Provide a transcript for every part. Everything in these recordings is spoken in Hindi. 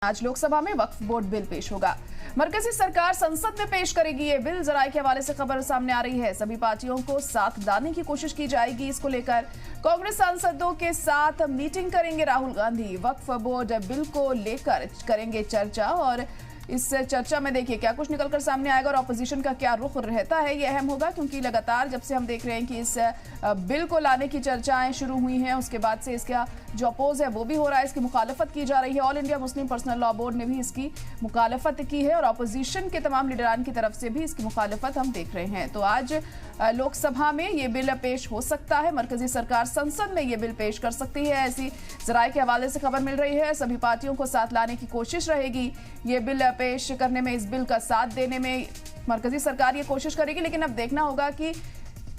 आज लोकसभा में वक्फ बोर्ड बिल पेश होगा। मरकजी सरकार संसद में पेश करेगी ये बिल। जराये के हवाले से खबर सामने आ रही है। सभी पार्टियों को साथ लाने की कोशिश की जाएगी। इसको लेकर कांग्रेस सांसदों के साथ मीटिंग करेंगे राहुल गांधी। वक्फ बोर्ड बिल को लेकर करेंगे चर्चा और इस चर्चा में देखिए क्या कुछ निकलकर सामने आएगा और ऑपोजिशन का क्या रुख रहता है, ये अहम होगा, क्योंकि लगातार जब से हम देख रहे हैं कि इस बिल को लाने की चर्चाएं शुरू हुई हैं, उसके बाद से इसका जो अपोज है वो भी हो रहा है, इसकी मुखालफत की जा रही है। All India Muslim personal law board ने भी इसकी मुखालफत की है और ऑपोजिशन के तमाम लीडरान की तरफ से भी इसकी मुखालफत हम देख रहे हैं। तो आज लोकसभा में ये बिल पेश हो सकता है। मरकजी सरकार संसद में ये बिल पेश कर सकती है, ऐसी जराये के हवाले से खबर मिल रही है। सभी पार्टियों को साथ लाने की कोशिश रहेगी। ये बिल पेश करने में, इस बिल का साथ देने में मरकजी सरकार ये कोशिश करेगी, लेकिन अब देखना होगा कि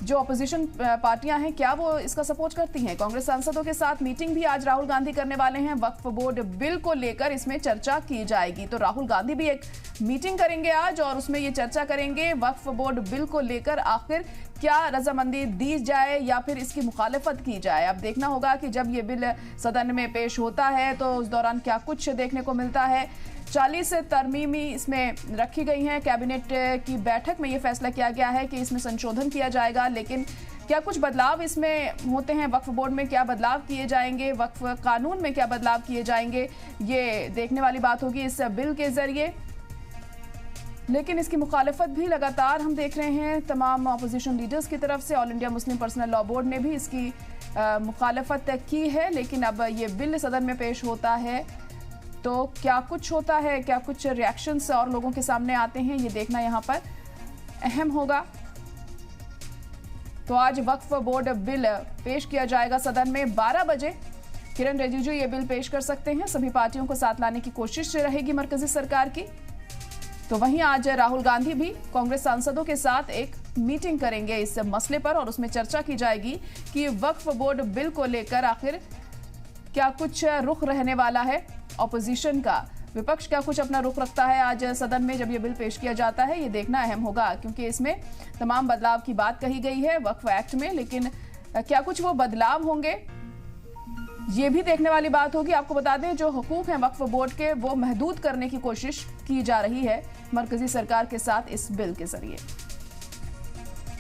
जो अपोजिशन पार्टियां हैं क्या वो इसका सपोर्ट करती हैं। कांग्रेस सांसदों के साथ मीटिंग भी आज राहुल गांधी करने वाले हैं। वक्फ बोर्ड बिल को लेकर इसमें चर्चा की जाएगी, तो राहुल गांधी भी एक मीटिंग करेंगे आज और उसमें ये चर्चा करेंगे वक्फ बोर्ड बिल को लेकर आखिर क्या रजामंदी दी जाए या फिर इसकी मुखालफत की जाए। अब देखना होगा कि जब ये बिल सदन में पेश होता है तो उस दौरान क्या कुछ देखने को मिलता है। 40 तरमीमी इसमें रखी गई हैं। कैबिनेट की बैठक में ये फैसला किया गया है कि इसमें संशोधन किया जाएगा, लेकिन क्या कुछ बदलाव इसमें होते हैं, वक्फ बोर्ड में क्या बदलाव किए जाएंगे, वक्फ कानून में क्या बदलाव किए जाएंगे, ये देखने वाली बात होगी इस बिल के जरिए। लेकिन इसकी मुखालफत भी लगातार हम देख रहे हैं तमाम अपोजिशन लीडर्स की तरफ से। All India Muslim personal law board ने भी इसकी मुखालफत की है, लेकिन अब ये बिल सदन में पेश होता है तो क्या कुछ होता है, क्या कुछ रिएक्शंस और लोगों के सामने आते हैं, ये देखना यहाँ पर अहम होगा। तो आज वक्फ बोर्ड बिल पेश किया जाएगा सदन में 12 बजे। किरण रिजिजू ये बिल पेश कर सकते हैं। सभी पार्टियों को साथ लाने की कोशिश रहेगी मरकजी सरकार की। तो वहीं आज राहुल गांधी भी कांग्रेस सांसदों के साथ एक मीटिंग करेंगे इस मसले पर और उसमें चर्चा की जाएगी कि वक्फ बोर्ड बिल को लेकर आखिर क्या कुछ रुख रहने वाला है ऑपोजिशन का। विपक्ष क्या कुछ अपना रुख रखता है आज सदन में जब ये बिल पेश किया जाता है, ये देखना अहम होगा, क्योंकि इसमें तमाम बदलाव की बात कही गई है वक्फ एक्ट में, लेकिन क्या कुछ वो बदलाव होंगे ये भी देखने वाली बात होगी। आपको बता दें जो हुकूक हैं वक्फ बोर्ड के वो महदूद करने की कोशिश की जा रही है मरकजी सरकार के साथ इस बिल के जरिए।